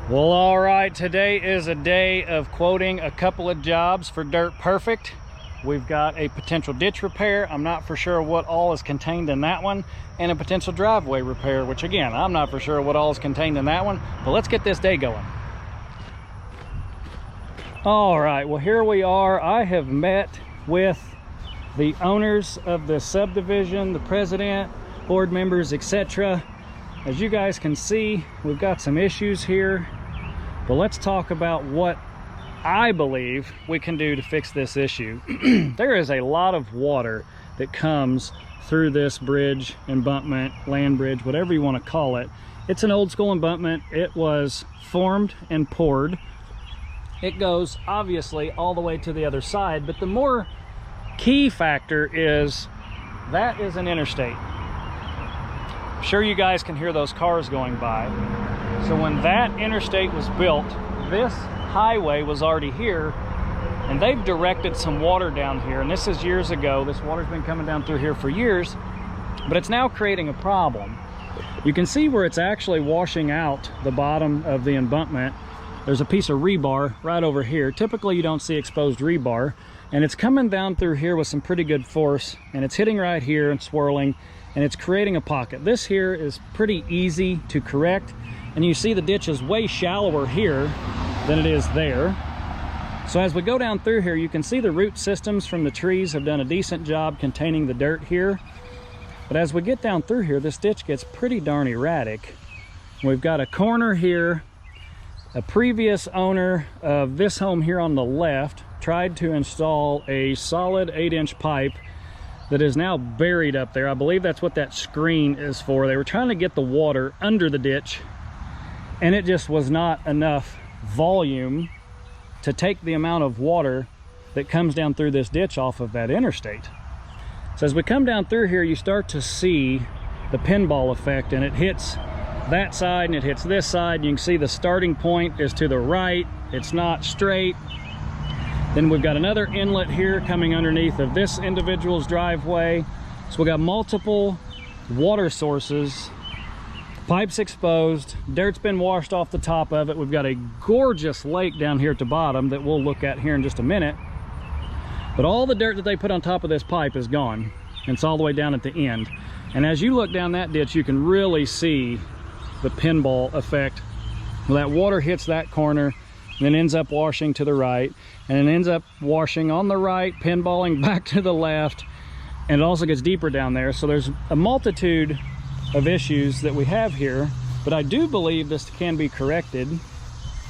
Well, all right, today is a day of quoting a couple of jobs for Dirt Perfect. We've got a potential ditch repair. I'm not for sure what all is contained in that one, and a potential driveway repair, which again, I'm not for sure what all is contained in that one, but let's get this day going. All right, well, here we are. I have met with the owners of the subdivision, the president, board members, etc. As you guys can see, we've got some issues here. But let's talk about what I believe we can do to fix this issue. There is a lot of water that comes through this bridge, embankment, land bridge, whatever you want to call it. It's an old school embankment. It was formed and poured. It goes obviously all the way to the other side, but the more key factor is that is an interstate. I'm sure you guys can hear those cars going by. So when that interstate was built, this highway was already here, and they've directed some water down here. And this is years ago. This water's been coming down through here for years, but it's now creating a problem. You can see where it's actually washing out the bottom of the embankment. There's a piece of rebar right over here. Typically you don't see exposed rebar, and it's coming down through here with some pretty good force, and it's hitting right here and swirling, and it's creating a pocket. This here is pretty easy to correct. And you see the ditch is way shallower here than it is there. So as we go down through here, you can see the root systems from the trees have done a decent job containing the dirt here. But as we get down through here, this ditch gets pretty darn erratic. We've got a corner here. A previous owner of this home here on the left tried to install a solid 8-inch pipe that is now buried up there. I believe that's what that screen is for. They were trying to get the water under the ditch, and it just was not enough volume to take the amount of water that comes down through this ditch off of that interstate. So as we come down through here, you start to see the pinball effect, and it hits that side and it hits this side. You can see the starting point is to the right. It's not straight. Then we've got another inlet here coming underneath of this individual's driveway. So we've got multiple water sources. Pipe's exposed, dirt's been washed off the top of it. We've got a gorgeous lake down here at the bottom that we'll look at here in just a minute. But all the dirt that they put on top of this pipe is gone. And it's all the way down at the end. And as you look down that ditch, you can really see the pinball effect. Well, that water hits that corner, and then ends up washing to the right, and it ends up washing on the right, pinballing back to the left, and it also gets deeper down there. So there's a multitude of issues that we have here, but I do believe this can be corrected.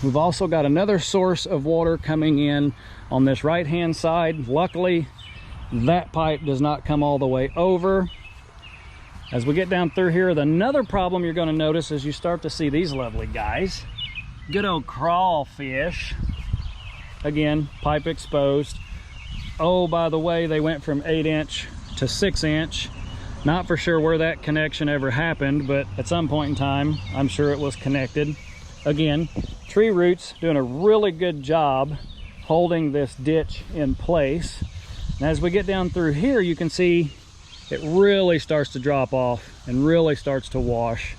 We've also got another source of water coming in on this right hand side. Luckily that pipe does not come all the way over. As we get down through here, another problem you're going to notice is you start to see these lovely guys. Good old crawfish. Again, pipe exposed. Oh, by the way, they went from 8-inch to 6-inch. Not for sure where that connection ever happened, but at some point in time, I'm sure it was connected. Again, tree roots doing a really good job holding this ditch in place. And as we get down through here, you can see it really starts to drop off and really starts to wash.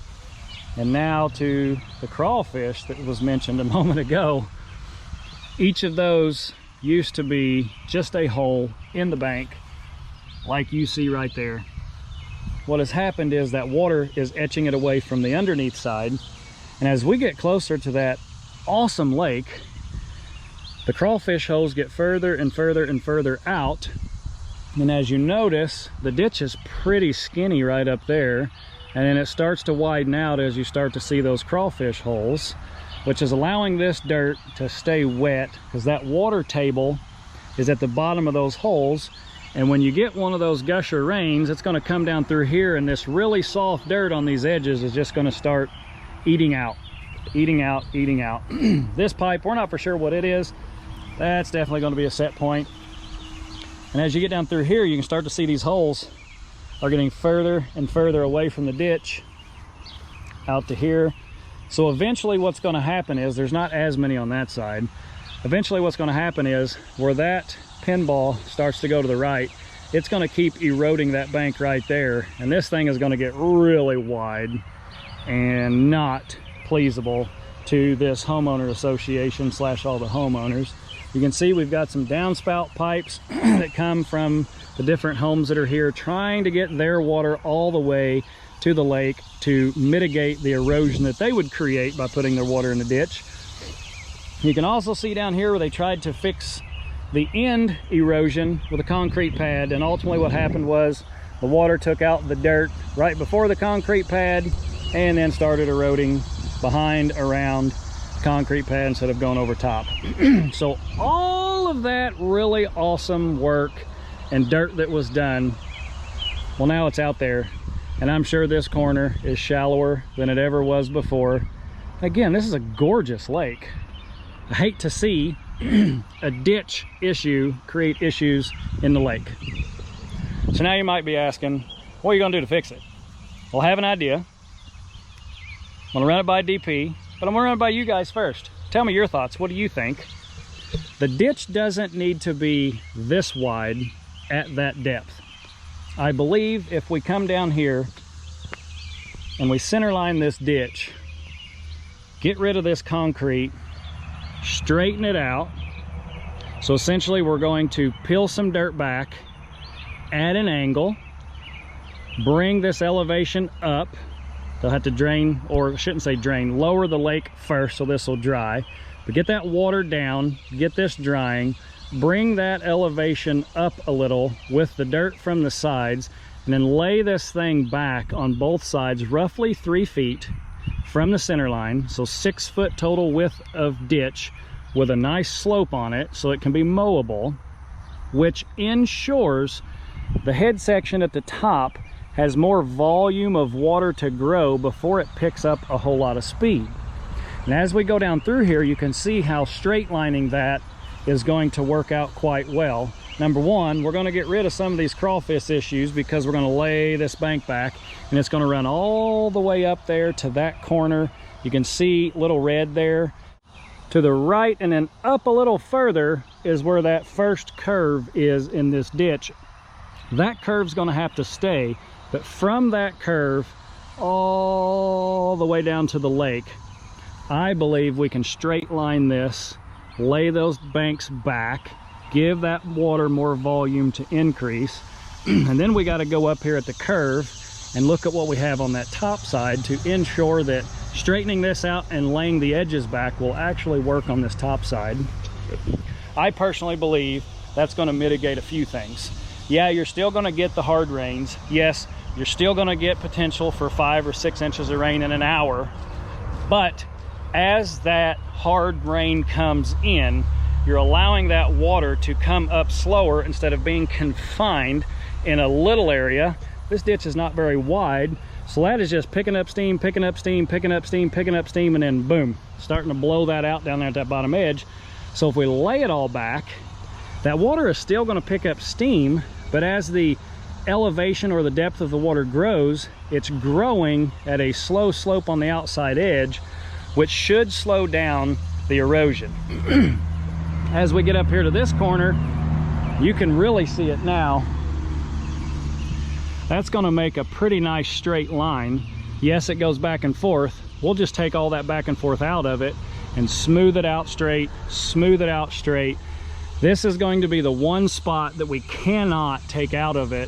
And now to the crawfish that was mentioned a moment ago. Each of those used to be just a hole in the bank, like you see right there. What has happened is that water is etching it away from the underneath side. And as we get closer to that awesome lake, the crawfish holes get further and further and further out. And as you notice, the ditch is pretty skinny right up there. And then it starts to widen out as you start to see those crawfish holes, which is allowing this dirt to stay wet, because that water table is at the bottom of those holes. And when you get one of those gusher rains, it's going to come down through here, and this really soft dirt on these edges is just going to start eating out. This pipe, we're not for sure what it is. That's definitely going to be a set point. And as you get down through here, you can start to see these holes are getting further and further away from the ditch out to here. So eventually what's going to happen is, there's not as many on that side. Eventually what's going to happen is, where that pinball starts to go to the right, it's going to keep eroding that bank right there, and this thing is going to get really wide and not pleasable to this homeowner association / all the homeowners. You can see we've got some downspout pipes that come from the different homes that are here, trying to get their water all the way to the lake to mitigate the erosion that they would create by putting their water in the ditch. You can also see down here where they tried to fix the end erosion with a concrete pad, and ultimately what happened was the water took out the dirt right before the concrete pad and then started eroding behind, around the concrete pad instead of going over top. So all of that really awesome work and dirt that was done, well, now it's out there, and I'm sure this corner is shallower than it ever was before. Again, this is a gorgeous lake. I hate to see a ditch issue create issues in the lake. So now you might be asking, what are you gonna do to fix it? Well, I have an idea. I'm gonna run it by DP, but I'm gonna run it by you guys first. Tell me your thoughts. What do you think? The ditch doesn't need to be this wide at that depth. I believe if we come down here and we center line this ditch, get rid of this concrete, straighten it out. So essentially we're going to peel some dirt back at an angle, bring this elevation up. They'll have to drain, or I shouldn't say drain, lower the lake first so this will dry. But get that water down, get this drying, bring that elevation up a little with the dirt from the sides, and then lay this thing back on both sides roughly 3 feet from the center line. So 6 foot total width of ditch with a nice slope on it so it can be mowable, which ensures the head section at the top has more volume of water to grow before it picks up a whole lot of speed. And as we go down through here, you can see how straight lining that is going to work out quite well. Number one, we're going to get rid of some of these crawfish issues because we're going to lay this bank back, and it's going to run all the way up there to that corner. You can see little red there. To the right and then up a little further is where that first curve is in this ditch. That curve's going to have to stay, but from that curve all the way down to the lake, I believe we can straight line this, lay those banks back, give that water more volume to increase, and then we got to go up here at the curve and look at what we have on that top side to ensure that straightening this out and laying the edges back will actually work on this top side. I personally believe that's going to mitigate a few things. Yeah, you're still going to get the hard rains. Yes, you're still going to get potential for 5 or 6 inches of rain in an hour, but as that hard rain comes in, you're allowing that water to come up slower instead of being confined in a little area. This ditch is not very wide, so that is just picking up steam, picking up steam, picking up steam, picking up steam, and then boom, starting to blow that out down there at that bottom edge. So if we lay it all back, that water is still going to pick up steam, but as the elevation or the depth of the water grows, it's growing at a slow slope on the outside edge, which should slow down the erosion. As we get up here to this corner, you can really see it now. That's going to make a pretty nice straight line. Yes, it goes back and forth. We'll just take all that back and forth out of it and smooth it out straight, smooth it out straight. This is going to be the one spot that we cannot take out of it.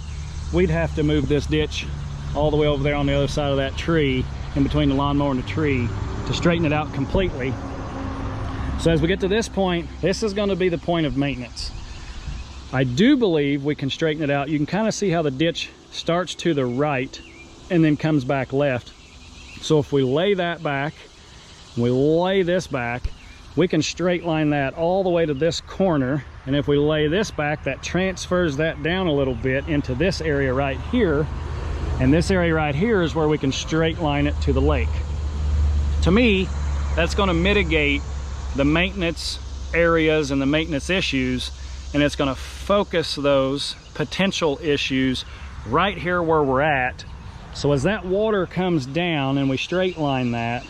We'd have to move this ditch all the way over there on the other side of that tree, in between the lawnmower and the tree, to straighten it out completely. So as we get to this point, this is going to be the point of maintenance. I do believe we can straighten it out. You can kind of see how the ditch starts to the right and then comes back left. So if we lay that back, we lay this back, we can straight line that all the way to this corner. And if we lay this back, that transfers that down a little bit into this area right here. And this area right here is where we can straight line it to the lake. To me, that's going to mitigate the maintenance areas and the maintenance issues, and it's going to focus those potential issues right here where we're at. So as that water comes down and we straight line that,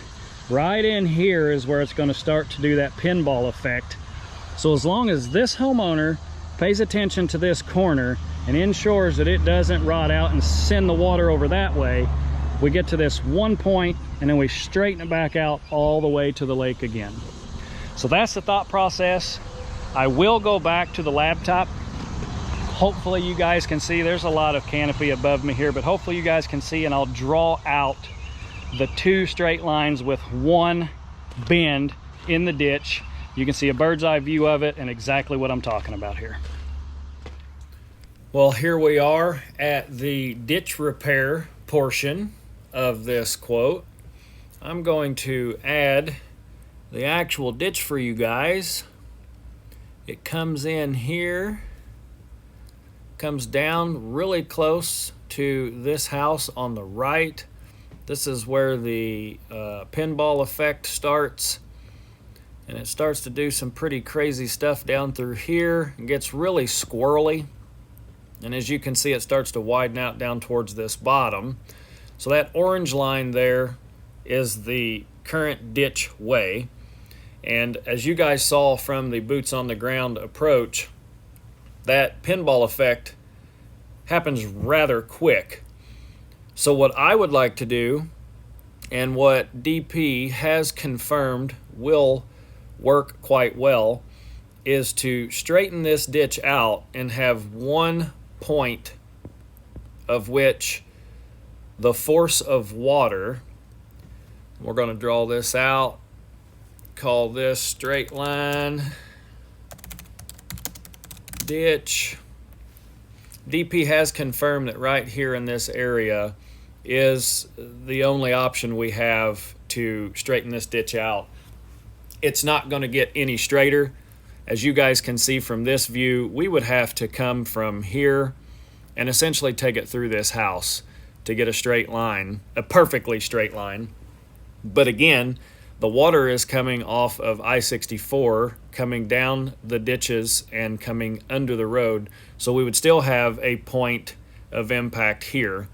right in here is where it's going to start to do that pinball effect. So as long as this homeowner pays attention to this corner and ensures that it doesn't rot out and send the water over that way, we get to this one point and then we straighten it back out all the way to the lake again. So that's the thought process. I will go back to the laptop. Hopefully you guys can see, there's a lot of canopy above me here, but hopefully you guys can see, and I'll draw out the 2 straight lines with 1 bend in the ditch. You can see a bird's eye view of it and exactly what I'm talking about here. Well, here we are at the ditch repair portion of this quote. I'm going to add the actual ditch for you guys. It comes in here, comes down really close to this house on the right. This is where the pinball effect starts, and it starts to do some pretty crazy stuff down through here. It gets really squirrely, and as you can see, it starts to widen out down towards this bottom. So that orange line there is the current ditch way, and as you guys saw from the boots on the ground approach, that pinball effect happens rather quick. So what I would like to do, and what DP has confirmed will work quite well, is to straighten this ditch out and have 1 point of which the force of water, we're going to draw this out, call this straight line ditch. DP has confirmed that right here in this area is the only option we have to straighten this ditch out. It's not going to get any straighter. As you guys can see from this view, we would have to come from here and essentially take it through this house to get a straight line, a perfectly straight line. But again, the water is coming off of I-64, coming down the ditches and coming under the road. So we would still have a point of impact here.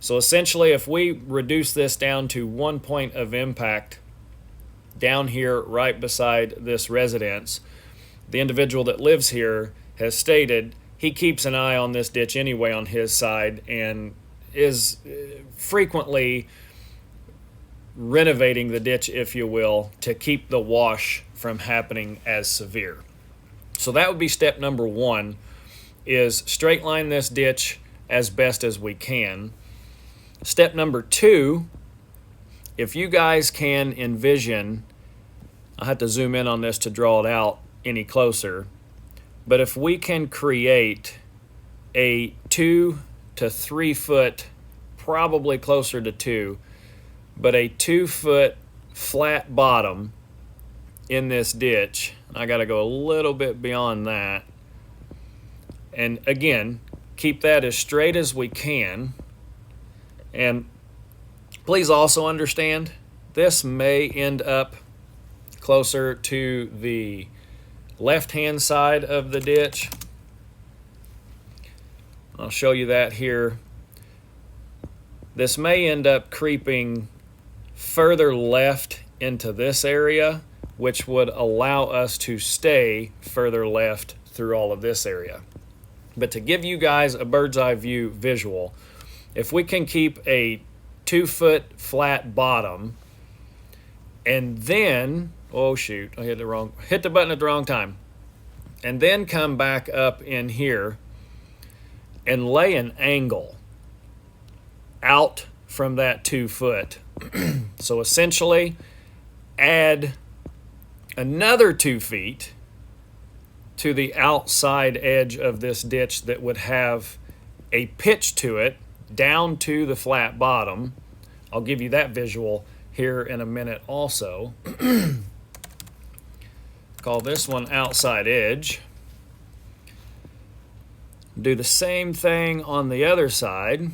So essentially, if we reduce this down to 1 point of impact down here right beside this residence, the individual that lives here has stated he keeps an eye on this ditch anyway on his side and is frequently renovating the ditch, if you will, to keep the wash from happening as severe. So that would be step number 1, is straight line this ditch as best as we can. Step number 2, if you guys can envision, I'll have to zoom in on this to draw it out any closer, but if we can create a 2 to 3 foot, probably closer to 2, but a 2 foot flat bottom in this ditch. I got to go a little bit beyond that. And again, keep that as straight as we can. And please also understand, this may end up closer to the left-hand side of the ditch. I'll show you that here. This may end up creeping further left into this area, which would allow us to stay further left through all of this area. But to give you guys a bird's eye view visual, if we can keep a 2 foot flat bottom and then, oh shoot, I hit the button at the wrong time, and then come back up in here and lay an angle out from that 2 foot. So essentially add another 2 feet to the outside edge of this ditch that would have a pitch to it down to the flat bottom. I'll give you that visual here in a minute also. Call this one outside edge. Do the same thing on the other side.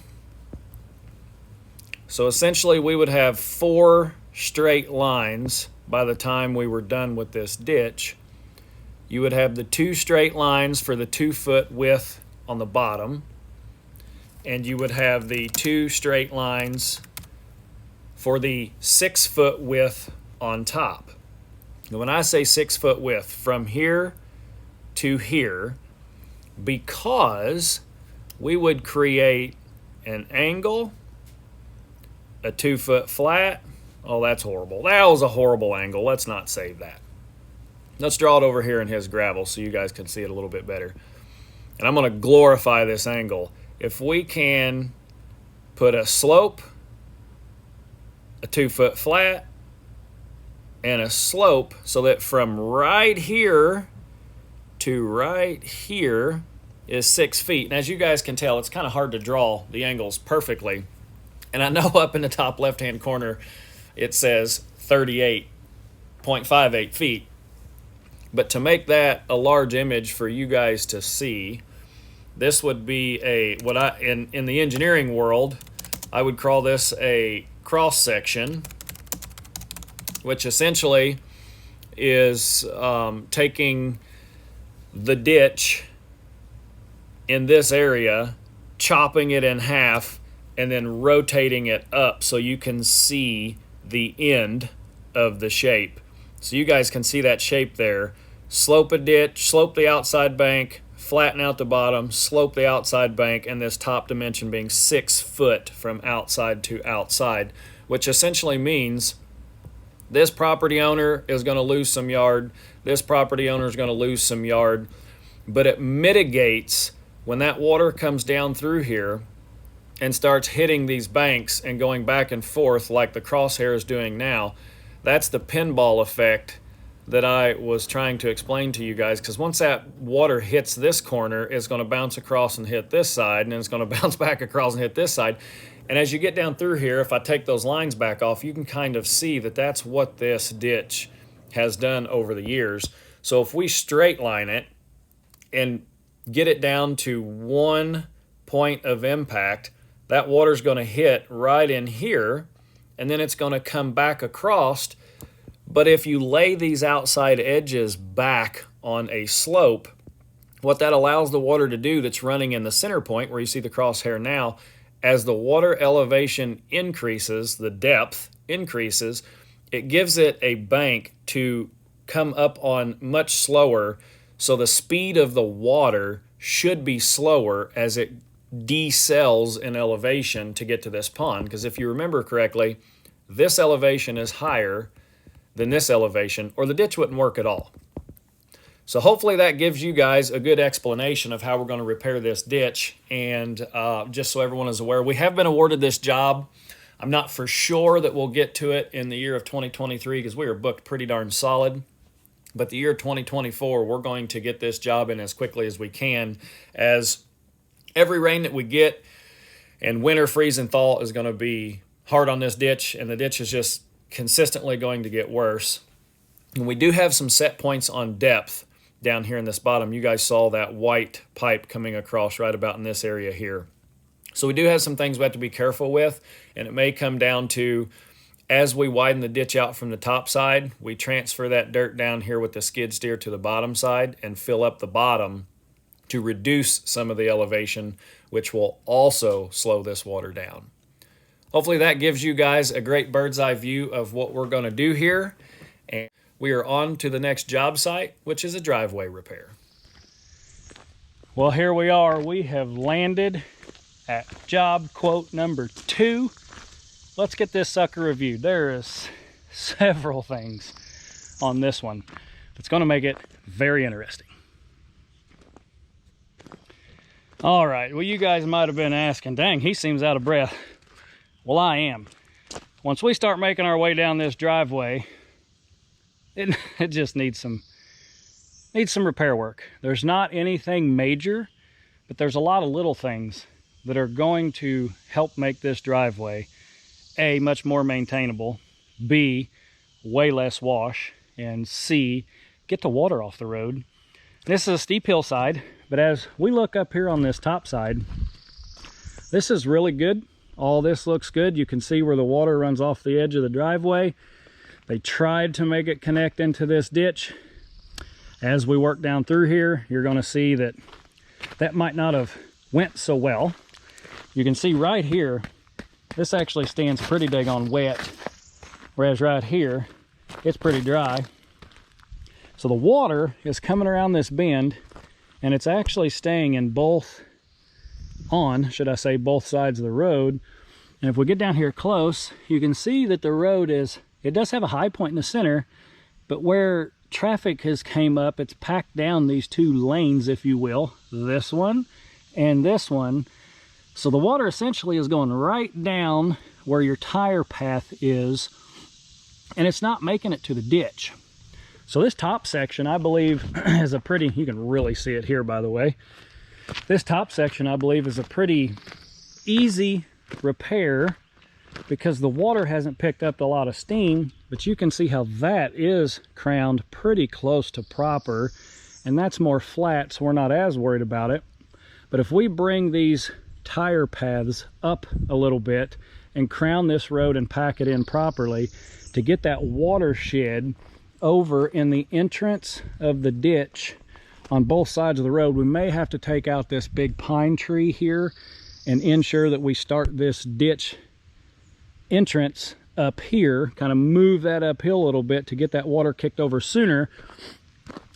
So essentially we would have 4 straight lines by the time we were done with this ditch. You would have the 2 straight lines for the 2 foot width on the bottom, and you would have the 2 straight lines for the 6 foot width on top. Now, when I say 6 foot width, from here to here, because we would create an angle a 2 foot flat. Oh, that's horrible. That was a horrible angle. Let's not save that. Let's draw it over here in his gravel so you guys can see it a little bit better. And I'm going to glorify this angle. If we can put a slope, a 2 foot flat, and a slope so that from right here to right here is 6 feet. And as you guys can tell, it's kind of hard to draw the angles perfectly. And I know up in the top left-hand corner, it says 38.58 feet. But to make that a large image for you guys to see, this would be in the engineering world, I would call this a cross section, which essentially is taking the ditch in this area, chopping it in half, and then rotating it up so you can see the end of the shape. So you guys can see that shape there. Slope a ditch, slope the outside bank, flatten out the bottom, slope the outside bank, and this top dimension being 6 foot from outside to outside, which essentially means this property owner is going to lose some yard, this property owner is going to lose some yard, but it mitigates when that water comes down through here and starts hitting these banks and going back and forth like the crosshair is doing now. That's the pinball effect that I was trying to explain to you guys, because once that water hits this corner, it's going to bounce across and hit this side, and then it's going to bounce back across and hit this side. And as you get down through here, if I take those lines back off, you can kind of see that that's what this ditch has done over the years. So if we straight line it and get it down to one point of impact, that water's going to hit right in here, and then it's going to come back across. But if you lay these outside edges back on a slope, what that allows the water to do that's running in the center point where you see the crosshair now, as the water elevation increases, the depth increases, it gives it a bank to come up on much slower, so the speed of the water should be slower as it decels in elevation to get to this pond. Because if you remember correctly, this elevation is higher than this elevation, or the ditch wouldn't work at all. So hopefully that gives you guys a good explanation of how we're going to repair this ditch. And just so everyone is aware, we have been awarded this job. I'm not for sure that we'll get to it in the year of 2023 because we are booked pretty darn solid. But the year 2024, we're going to get this job in as quickly as we can, as every rain that we get and winter freeze and thaw is going to be hard on this ditch, and the ditch is just consistently going to get worse. And we do have some set points on depth down here in this bottom. You guys saw that white pipe coming across right about in this area here. So we do have some things we have to be careful with, and it may come down to, as we widen the ditch out from the top side, we transfer that dirt down here with the skid steer to the bottom side and fill up the bottom to reduce some of the elevation, which will also slow this water down. Hopefully that gives you guys a great bird's eye view of what we're going to do here. And we are on to the next job site, which is a driveway repair. Well, here we are. We have landed at job quote number 2. Let's get this sucker reviewed. There is several things on this one that's going to make it very interesting. All right, well, you guys might have been asking, dang, he seems out of breath. Well, I am. Once we start making our way down this driveway, it just needs some repair work. There's not anything major, but there's a lot of little things that are going to help make this driveway A, much more maintainable, B, way less wash, and C, get the water off the road. This is a steep hillside, but as we look up here on this top side, this is really good. All this looks good. You can see where the water runs off the edge of the driveway. They tried to make it connect into this ditch. As we work down through here, you're going to see that that might not have went so well. You can see right here, this actually stands pretty daggone wet, whereas right here, it's pretty dry. So the water is coming around this bend, and it's actually staying in both sides of the road, And if we get down here close, you can see that the road it does have a high point in the center, but where traffic has came up, it's packed down these two lanes, if you will, this one and this one. So the water essentially is going right down where your tire path is, and it's not making it to the ditch. So this top section, I believe, is a pretty, you can really see it here, by the way. This top section, I believe, is a pretty easy repair because the water hasn't picked up a lot of steam, but you can see how that is crowned pretty close to proper, and that's more flat, so we're not as worried about it. But if we bring these tire paths up a little bit and crown this road and pack it in properly to get that watershed over in the entrance of the ditch on both sides of the road, we may have to take out this big pine tree here and ensure that we start this ditch entrance up here, kind of move that uphill a little bit to get that water kicked over sooner.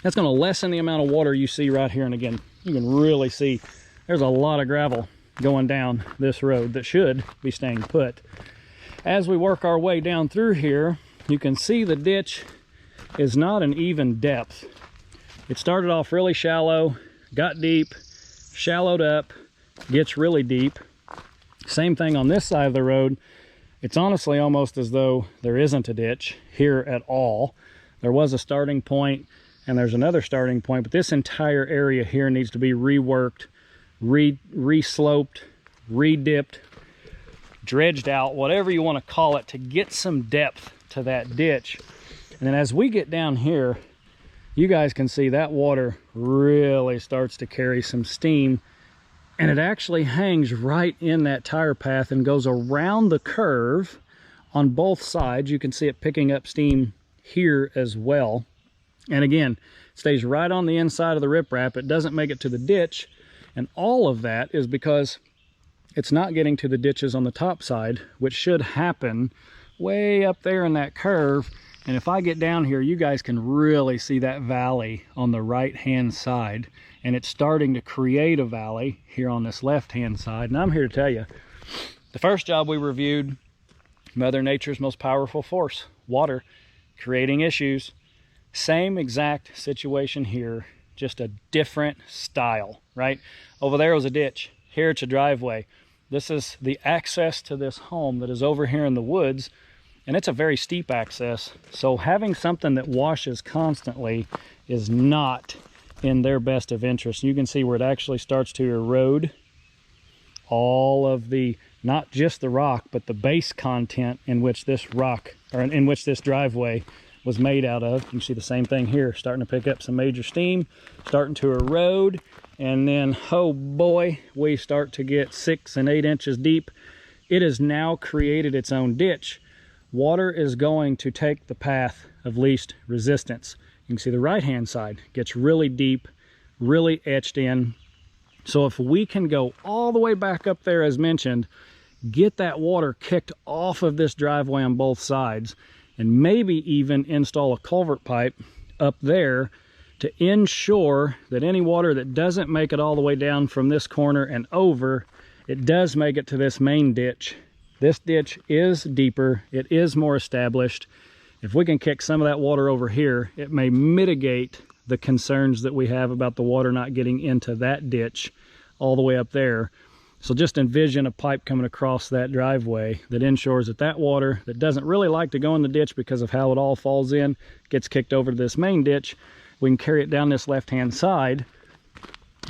That's going to lessen the amount of water you see right here. And again, you can really see there's a lot of gravel going down this road that should be staying put. As we work our way down through here, you can see the ditch is not an even depth. It started off really shallow, got deep, shallowed up, gets really deep. Same thing on this side of the road. It's honestly almost as though there isn't a ditch here at all. There was a starting point and there's another starting point, but this entire area here needs to be reworked, re-sloped, re-dipped, dredged out, whatever you want to call it, to get some depth to that ditch. And then as we get down here, you guys can see that water really starts to carry some steam, and it actually hangs right in that tire path and goes around the curve on both sides. You can see it picking up steam here as well. And again, it stays right on the inside of the riprap. It doesn't make it to the ditch. And all of that is because it's not getting to the ditches on the top side, which should happen way up there in that curve. And if I get down here, you guys can really see that valley on the right-hand side. And it's starting to create a valley here on this left-hand side. And I'm here to tell you, the first job we reviewed, Mother Nature's most powerful force, water, creating issues. Same exact situation here, just a different style, right? Over there was a ditch. Here it's a driveway. This is the access to this home that is over here in the woods, and it's a very steep access. So having something that washes constantly is not in their best of interest. You can see where it actually starts to erode all of the, not just the rock, but the base content in which this rock, or in which this driveway was made out of. You can see the same thing here, starting to pick up some major steam, starting to erode, and then, oh boy, we start to get 6 and 8 inches deep. It has now created its own ditch. Water is going to take the path of least resistance. You can see the right-hand side gets really deep, really etched in. So if we can go all the way back up there, as mentioned, get that water kicked off of this driveway on both sides, and maybe even install a culvert pipe up there to ensure that any water that doesn't make it all the way down from this corner and over, it does make it to this main ditch. This ditch is deeper, it is more established. If we can kick some of that water over here, it may mitigate the concerns that we have about the water not getting into that ditch all the way up there. So just envision a pipe coming across that driveway that ensures that that water that doesn't really like to go in the ditch because of how it all falls in, gets kicked over to this main ditch. We can carry it down this left-hand side.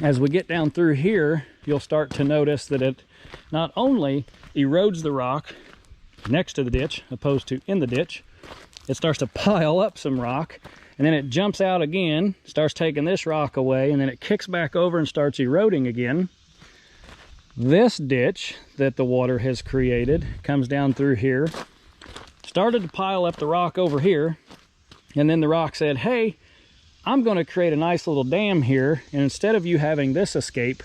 As we get down through here, you'll start to notice that it not only erodes the rock next to the ditch, opposed to in the ditch, it starts to pile up some rock, and then it jumps out again, starts taking this rock away, and then it kicks back over and starts eroding again. This ditch that the water has created comes down through here, started to pile up the rock over here, and then the rock said, hey, I'm going to create a nice little dam here, and instead of you having this escape,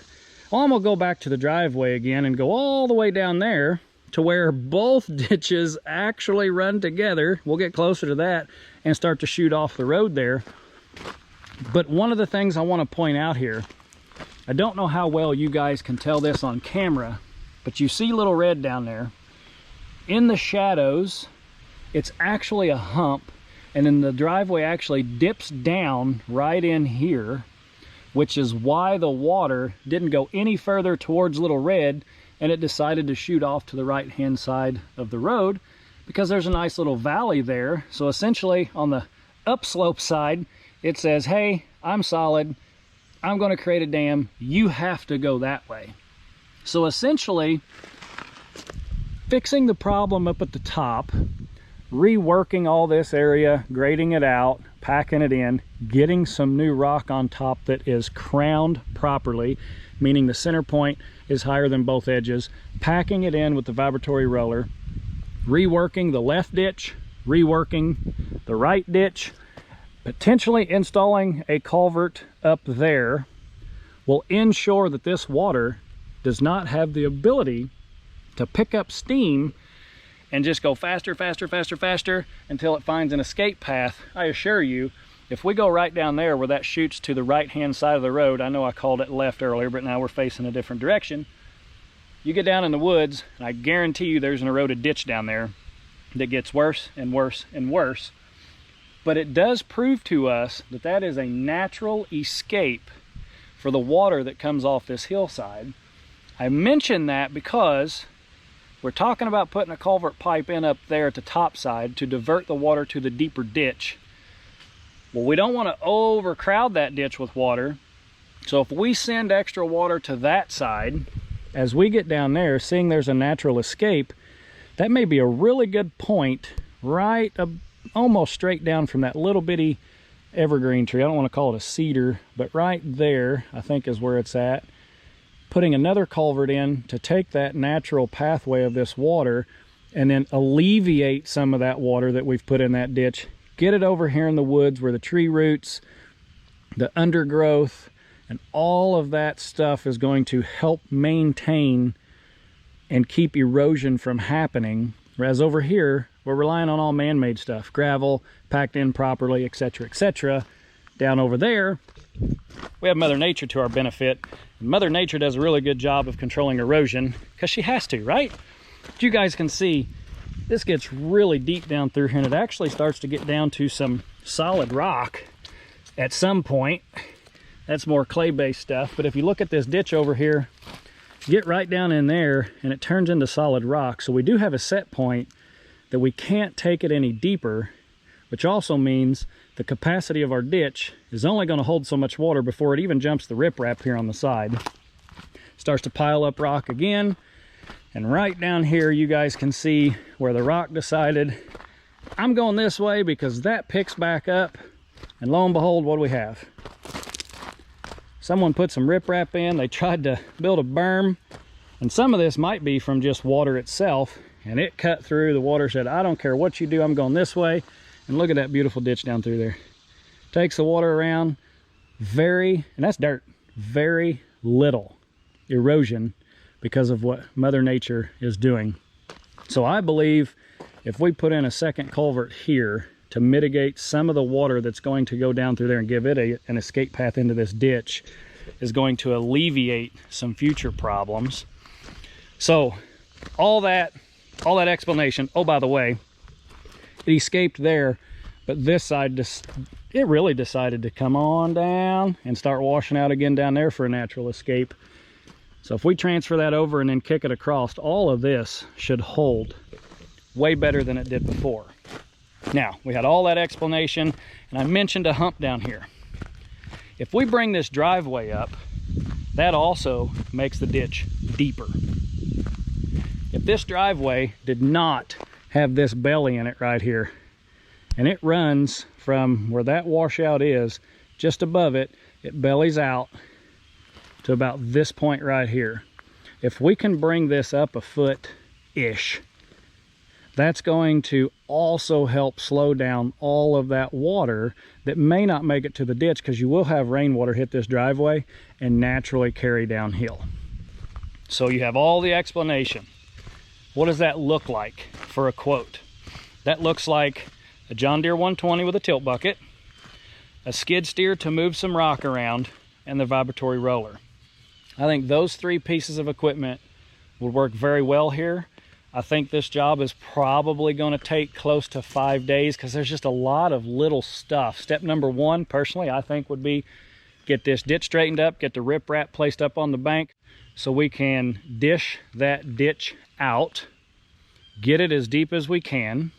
well, I'm going to go back to the driveway again and go all the way down there to where both ditches actually run together. We'll get closer to that and start to shoot off the road there. But one of the things I want to point out here, I don't know how well you guys can tell this on camera, but you see little red down there. In the shadows, it's actually a hump, and then the driveway actually dips down right in here, which is why the water didn't go any further towards Little Red, and it decided to shoot off to the right hand side of the road because there's a nice little valley there. So essentially on the upslope side, it says, hey, I'm solid, I'm going to create a dam, you have to go that way. So essentially fixing the problem up at the top, reworking all this area, grading it out, packing it in, getting some new rock on top that is crowned properly, meaning the center point is higher than both edges, packing it in with the vibratory roller, reworking the left ditch, reworking the right ditch, potentially installing a culvert up there will ensure that this water does not have the ability to pick up steam and just go faster, faster, faster, faster until it finds an escape path. I assure you, if we go right down there where that shoots to the right-hand side of the road, I know I called it left earlier, but now we're facing a different direction. You get down in the woods, and I guarantee you there's an eroded ditch down there that gets worse and worse and worse. But it does prove to us that that is a natural escape for the water that comes off this hillside. I mention that because we're talking about putting a culvert pipe in up there at the top side to divert the water to the deeper ditch. Well, we don't want to overcrowd that ditch with water. So if we send extra water to that side, as we get down there, seeing there's a natural escape, that may be a really good point right almost straight down from that little bitty evergreen tree. I don't want to call it a cedar, but right there, I think is where it's at. Putting another culvert in to take that natural pathway of this water and then alleviate some of that water that we've put in that ditch, get it over here in the woods where the tree roots, the undergrowth, and all of that stuff is going to help maintain and keep erosion from happening. Whereas over here, we're relying on all man-made stuff, gravel, packed in properly, etc., etc. Down over there, we have Mother Nature to our benefit. Mother Nature does a really good job of controlling erosion because she has to, right? But you guys can see this gets really deep down through here, and it actually starts to get down to some solid rock at some point. That's more clay-based stuff, but if you look at this ditch over here, get right down in there and it turns into solid rock. So we do have a set point that we can't take it any deeper, which also means the capacity of our ditch is only going to hold so much water before it even jumps the riprap here on the side. Starts to pile up rock again, and right down here you guys can see where the rock decided, I'm going this way because that picks back up, and lo and behold, what do we have? Someone put some riprap in, they tried to build a berm, and some of this might be from just water itself, and it cut through. The water said, I don't care what you do, I'm going this way. And look at that beautiful ditch down through there. Takes the water around, and that's dirt, very little erosion because of what Mother Nature is doing. So I believe if we put in a second culvert here to mitigate some of the water that's going to go down through there and give it an escape path into this ditch, is going to alleviate some future problems. So all that explanation, oh, by the way, it escaped there, but this side it really decided to come on down and start washing out again down there for a natural escape. So if we transfer that over and then kick it across, all of this should hold way better than it did before. Now, we had all that explanation, and I mentioned a hump down here. If we bring this driveway up, that also makes the ditch deeper. If this driveway did not have this belly in it right here, and it runs from where that washout is, just above it, it bellies out to about this point right here. If we can bring this up a foot-ish, that's going to also help slow down all of that water that may not make it to the ditch, because you will have rainwater hit this driveway and naturally carry downhill. So you have all the explanation. What does that look like for a quote? That looks like a John Deere 120 with a tilt bucket, a skid steer to move some rock around, and the vibratory roller. I think those three pieces of equipment would work very well here. I think this job is probably going to take close to 5 days because there's just a lot of little stuff. Step number one, personally, I think would be get this ditch straightened up, get the riprap placed up on the bank so we can dish that ditch out, get it as deep as we can,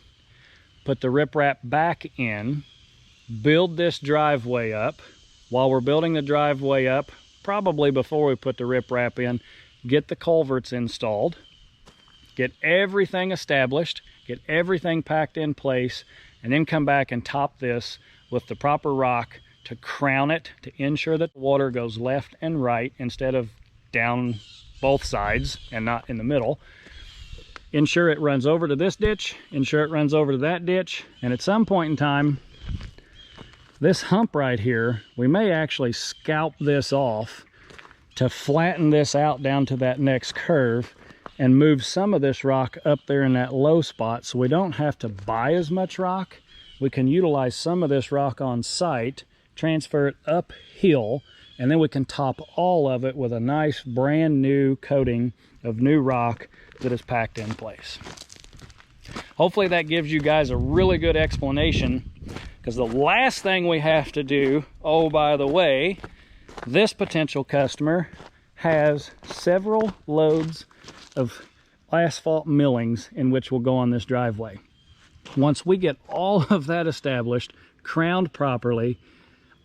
put the riprap back in, build this driveway up. While we're building the driveway up, probably before we put the riprap in, get the culverts installed, get everything established, get everything packed in place, and then come back and top this with the proper rock to crown it, to ensure that the water goes left and right instead of down both sides and not in the middle. Ensure it runs over to this ditch, ensure it runs over to that ditch, and at some point in time, this hump right here, we may actually scalp this off to flatten this out down to that next curve and move some of this rock up there in that low spot so we don't have to buy as much rock. We can utilize some of this rock on site, transfer it uphill, and then we can top all of it with a nice brand new coating of new rock that is packed in place. Hopefully that gives you guys a really good explanation, because the last thing we have to do, oh, by the way, this potential customer has several loads of asphalt millings in which will go on this driveway. Once we get all of that established, crowned properly,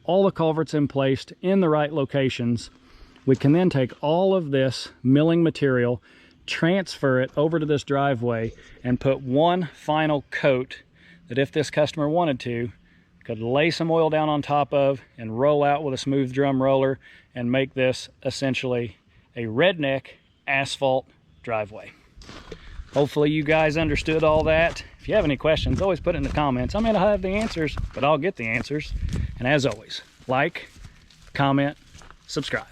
all the culverts in place in the right locations, we can then take all of this milling material, transfer it over to this driveway, and put one final coat that, if this customer wanted to, could lay some oil down on top of and roll out with a smooth drum roller and make this essentially a redneck asphalt driveway. Hopefully you guys understood all that. If you have any questions, always put it in the comments. I may not have the answers, but I'll get the answers. And as always, like, comment, subscribe.